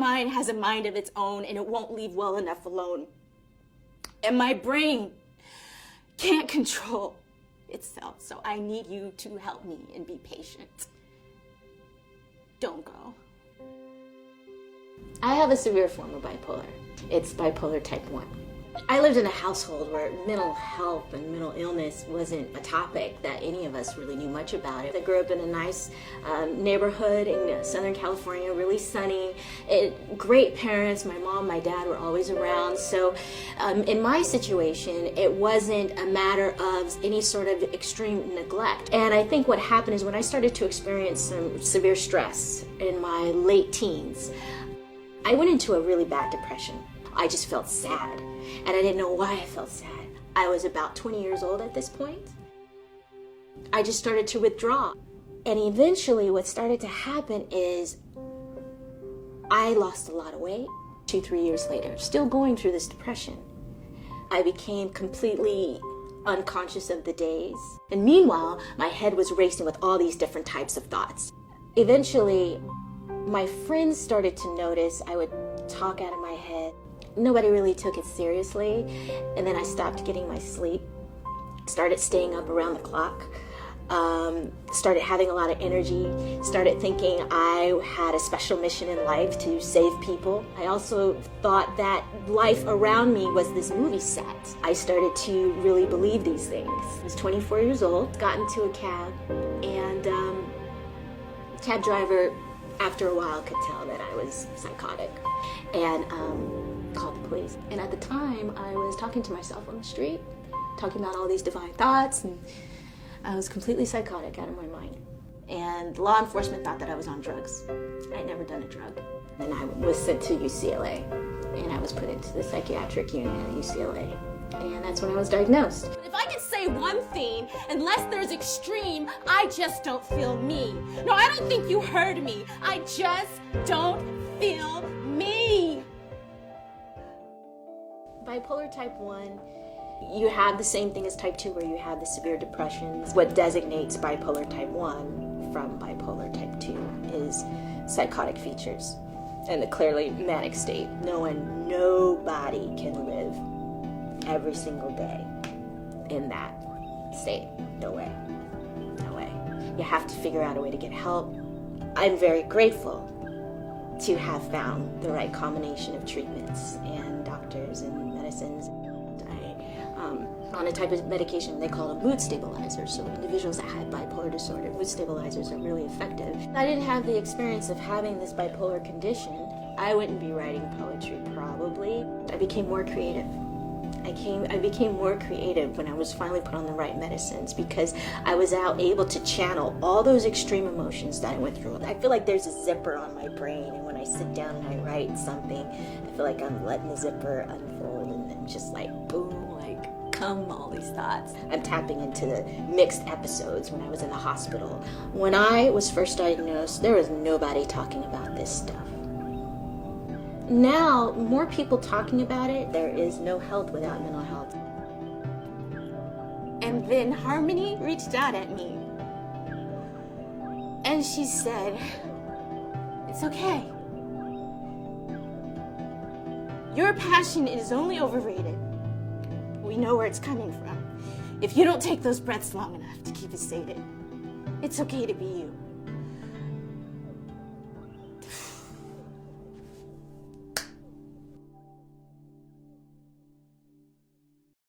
mind has a mind of its own, and it won't leave well enough alone. And my brain can't control itself, so I need you to help me and be patient. Don't go. I have a severe form of bipolar. It's bipolar type 1. I lived in a household where mental health and mental illness wasn't a topic that any of us really knew much about. I grew up in a nice neighborhood in Southern California, really sunny. Great parents. My mom, my dad were always around. So in my situation, it wasn't a matter of any sort of extreme neglect. And I think what happened is when I started to experience some severe stress in my late teens, I went into a really bad depression. I just felt sad, and I didn't know why I felt sad. I was about 20 years old at this point. I just started to withdraw. And eventually what started to happen is I lost a lot of weight. 2-3 years later, still going through this depression, I became completely unconscious of the days. And meanwhile, my head was racing with all these different types of thoughts. Eventually, my friends started to notice I would talk out of my head. Nobody really took it seriously, and then I stopped getting my sleep, started staying up around the clock, started having a lot of energy, started thinking I had a special mission in life to save people. I also thought that life around me was this movie set. I started to really believe these things. I was 24 years old, got into a cab, and the cab driver, after a while, could tell that I was psychotic, and called the police. And at the time, I was talking to myself on the street, talking about all these divine thoughts, and I was completely psychotic, out of my mind. And law enforcement thought that I was on drugs. I'd never done a drug. And I was sent to UCLA, and I was put into the psychiatric unit at UCLA. And that's when I was diagnosed. If I can say one thing, unless there's extreme, I just don't feel me. No, I don't think you heard me. I just don't feel me. Bipolar type 1, you have the same thing as type 2 where you have the severe depressions. What designates bipolar type 1 from bipolar type 2 is psychotic features and the clearly manic state. Nobody can live every single day in that state. No way. No way. You have to figure out a way to get help. I'm very grateful to have found the right combination of treatments and doctors and medicines. On a type of medication they call a mood stabilizer. So individuals that had bipolar disorder, mood stabilizers are really effective. If I didn't have the experience of having this bipolar condition, I wouldn't be writing poetry probably. I became more creative. I became more creative when I was finally put on the right medicines because I was able to channel all those extreme emotions that I went through. I feel like there's a zipper on my brain, and when I sit down and I write something, I feel like I'm letting the zipper unfold, and then just like boom, like come all these thoughts. I'm tapping into the mixed episodes when I was in the hospital. When I was first diagnosed, there was nobody talking about this stuff. Now, more people talking about it. There is no health without mental health. And then Harmony reached out at me. And she said, "It's okay. Your passion is only overrated. We know where it's coming from. If you don't take those breaths long enough to keep it sated, it's okay to be you."